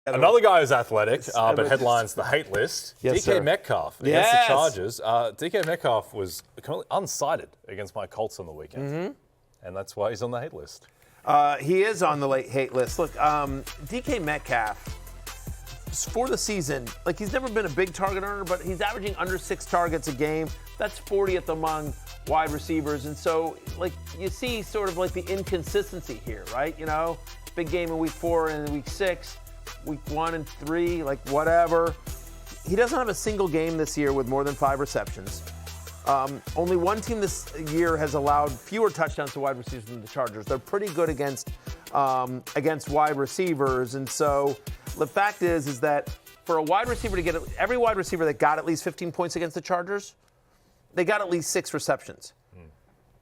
Another guy who's athletic, but headlines the hate list. Yes, DK sir. Metcalf against the Chargers. DK Metcalf was completely unsighted against my Colts on the weekend. And that's why he's on the hate list. He is on the late hate list. Look, DK Metcalf, for the season, like he's never been a big target earner, but he's averaging under 6 targets a game. That's 40th among wide receivers. And so, like, you see sort of like the inconsistency here, right? You know, big game in week 4 and week 6, week 1 and 3, like whatever. He doesn't have a single game this year with more than 5 receptions. Only one team this year has allowed fewer touchdowns to wide receivers than the Chargers. They're pretty good against wide receivers. And so the fact is that for a wide receiver to get every wide receiver that got at least 15 points against the Chargers, they got at least 6 receptions.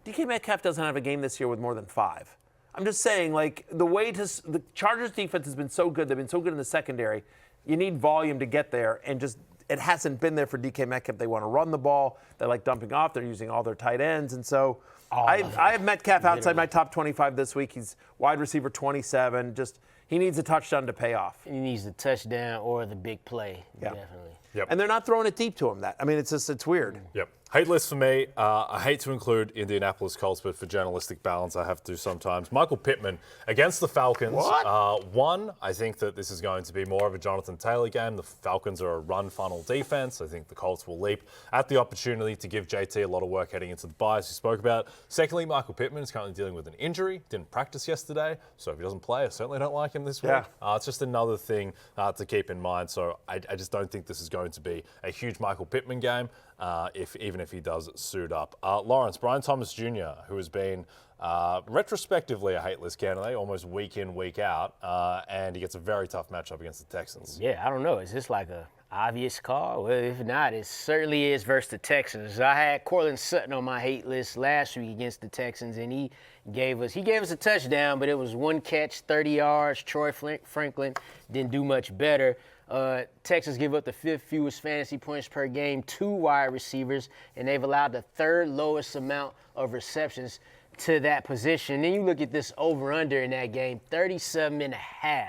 DK Metcalf doesn't have a game this year with more than 5. I'm just saying, like, the Chargers defense has been so good. They've been so good in the secondary. You need volume to get there, and just it hasn't been there for DK Metcalf. They want to run the ball. They like dumping off. They're using all their tight ends. And so I have Metcalf outside my top 25 this week. He's wide receiver 27. Just he needs a touchdown to pay off. He needs the touchdown or the big play, definitely. Yep. And they're not throwing it deep to him. It's weird. Yep. Hate list for me. I hate to include Indianapolis Colts, but for journalistic balance, I have to sometimes. Michael Pittman against the Falcons. What? One, I think that this is going to be more of a Jonathan Taylor game. The Falcons are a run funnel defense. I think the Colts will leap at the opportunity to give JT a lot of work heading into the bye, as you spoke about. Secondly, Michael Pittman is currently dealing with an injury. Didn't practice yesterday, so if he doesn't play, I certainly don't like him this week. It's just another thing to keep in mind. So I just don't think this is going to be a huge Michael Pittman game, even if he does suit up. Lawrence, Brian Thomas Jr., who has been retrospectively a hate list candidate, almost week in, week out, and he gets a very tough matchup against the Texans. Yeah, I don't know. Is this like a obvious call? Well, if not, it certainly is versus the Texans. I had Cortland Sutton on my hate list last week against the Texans, and he gave us a touchdown, but it was 1 catch, 30 yards. Troy Franklin didn't do much better. Texans give up the 5th fewest fantasy points per game to wide receivers, and they've allowed the 3rd lowest amount of receptions to that position. Then you look at this over-under in that game, 37.5.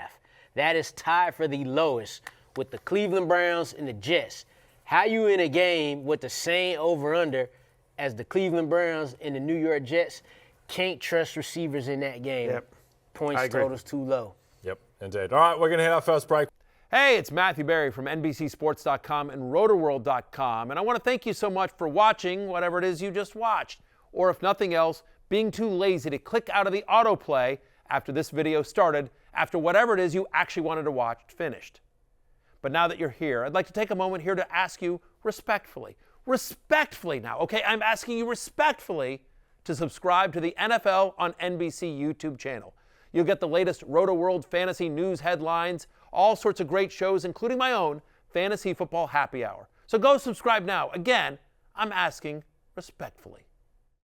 That is tied for the lowest with the Cleveland Browns and the Jets. How you in a game with the same over-under as the Cleveland Browns and the New York Jets? Can't trust receivers in that game. Yep. Points totals too low. Yep, indeed. All right, we're going to hit our first break. Hey, it's Matthew Berry from NBCSports.com and RotorWorld.com, and I want to thank you so much for watching whatever it is you just watched, or if nothing else, being too lazy to click out of the autoplay after this video started, after whatever it is you actually wanted to watch finished. But now that you're here, I'd like to take a moment here to ask you respectfully now, okay? I'm asking you respectfully to subscribe to the NFL on NBC YouTube channel. You'll get the latest RotoWorld fantasy news headlines, all sorts of great shows, including my own Fantasy Football Happy Hour. So go subscribe now. Again, I'm asking respectfully.